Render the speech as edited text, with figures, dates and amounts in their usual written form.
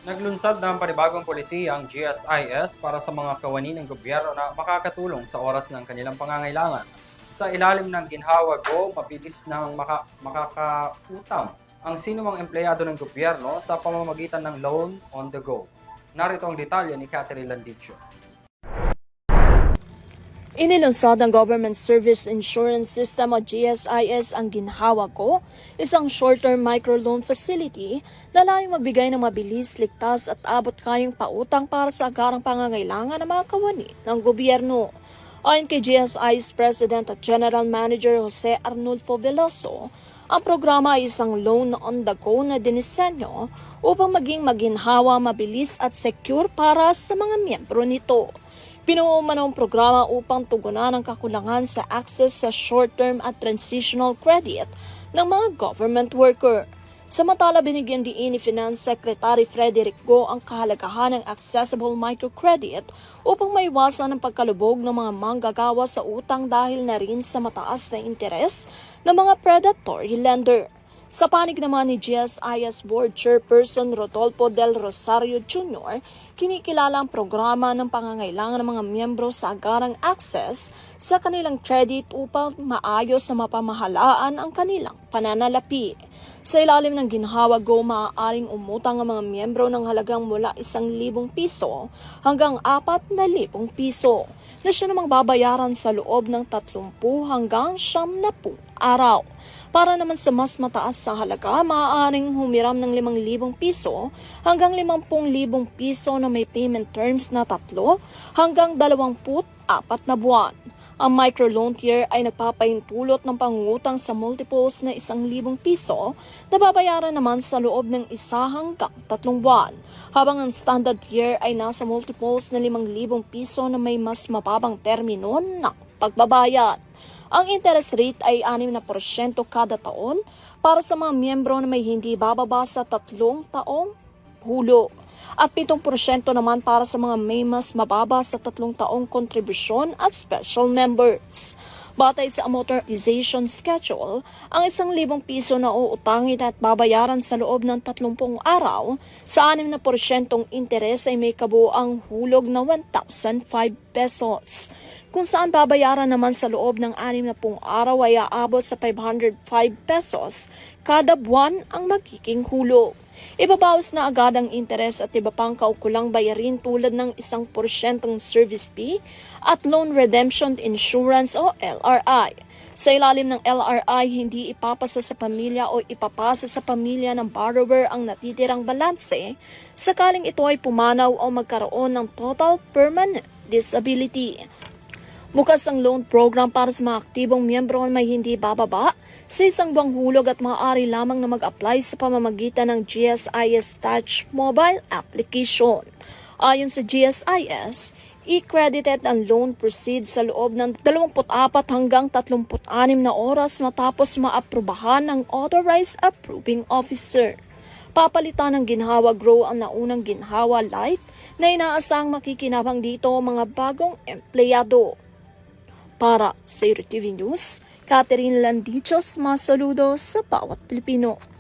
Naglunsad ng panibagong polisiya ang GSIS para sa mga kawani ng gobyerno na makakatulong sa oras ng kanilang pangangailangan. Sa ilalim ng ginhawa Go, mabilis nang makakautang ang sinumang empleyado ng gobyerno sa pamamagitan ng loan on the go. Narito ang detalye ni Catherine Landicho. Inilunsad ng Government Service Insurance System o GSIS ang ginhawa Go, isang short-term microloan facility na layong magbigay ng mabilis, ligtas at abot-kayang pautang para sa agarang pangangailangan ng mga kawani ng gobyerno. Ayon kay GSIS President at General Manager Jose Arnulfo Veloso, ang programa ay isang loan on the go na dinisenyo upang maging maginhawa, mabilis at secure para sa mga miyembro nito. Pinuo man ang programa upang tugunan ang kakulangan sa access sa short-term at transitional credit ng mga government worker. Samantala, binigyan diin ni Finance Secretary Frederick Go ang kahalagahan ng accessible microcredit upang maiwasan ang pagkalubog ng mga manggagawa sa utang dahil na rin sa mataas na interes ng mga predatory lender. Sa panig naman ni GSIS Board Chairperson Rodolfo Del Rosario Jr., kinikilala ang programa ng pangangailangan ng mga miyembro sa agarang access sa kanilang credit upang maayos sa mapamahalaan ang kanilang pananalapi. Sa ilalim ng ginhawa Go, maaaring umutang ang mga miyembro ng halagang mula 1,000 piso hanggang 4,000 piso na siya namang babayaran sa loob ng 30 hanggang 90 araw. Para naman sa mas mataas sa halaga, maaaring humiram ng 5,000 piso hanggang 50,000 piso na may payment terms na 3 hanggang 24 na buwan. Ang microloan tier ay nagpapahintulot ng pangungutang sa multiples na 1,000 piso na babayaran naman sa loob ng 1 hanggang 3 buwan, habang ang standard tier ay nasa multiples na 5,000 piso na may mas mababang termino ng pagbabayad. Ang interest rate ay 6% kada taon para sa mga miyembro na may hindi bababa sa 3 taong hulo at 7% naman para sa mga may mas mababa sa 3 taong kontribusyon at special members. Batay sa amortization schedule, ang 1,000 piso na uutangin at babayaran sa loob ng 30 araw sa 6% interes ay may kabuang hulog na 1,005 pesos. Kung saan babayaran naman sa loob ng 60 araw ay aabot sa 505 pesos kada buwan ang magiging hulog. Ibabawas na agad ang interes at iba pang kaukulang bayarin tulad ng 1% service fee at loan redemption insurance o LRI. Sa ilalim ng LRI, hindi ipapasa sa pamilya o ipapasa sa pamilya ng borrower ang natitirang balanse sakaling ito ay pumanaw o magkaroon ng total permanent disability. Bukas ang loan program para sa mga aktibong miyembro na may hindi bababa sa 1 buwang hulog at maaari lamang na mag-apply sa pamamagitan ng GSIS Touch mobile application. Ayon sa GSIS, i-credited ang loan proceeds sa loob ng 24 hanggang 36 na oras matapos maaprubahan ng authorized approving officer. Papalitan ng ginhawa Grow ang naunang ginhawa Light na inaasang makikinabang dito mga bagong empleyado. Para sa TV News, Catherine Landichos, masaludo sa bawat Pilipino.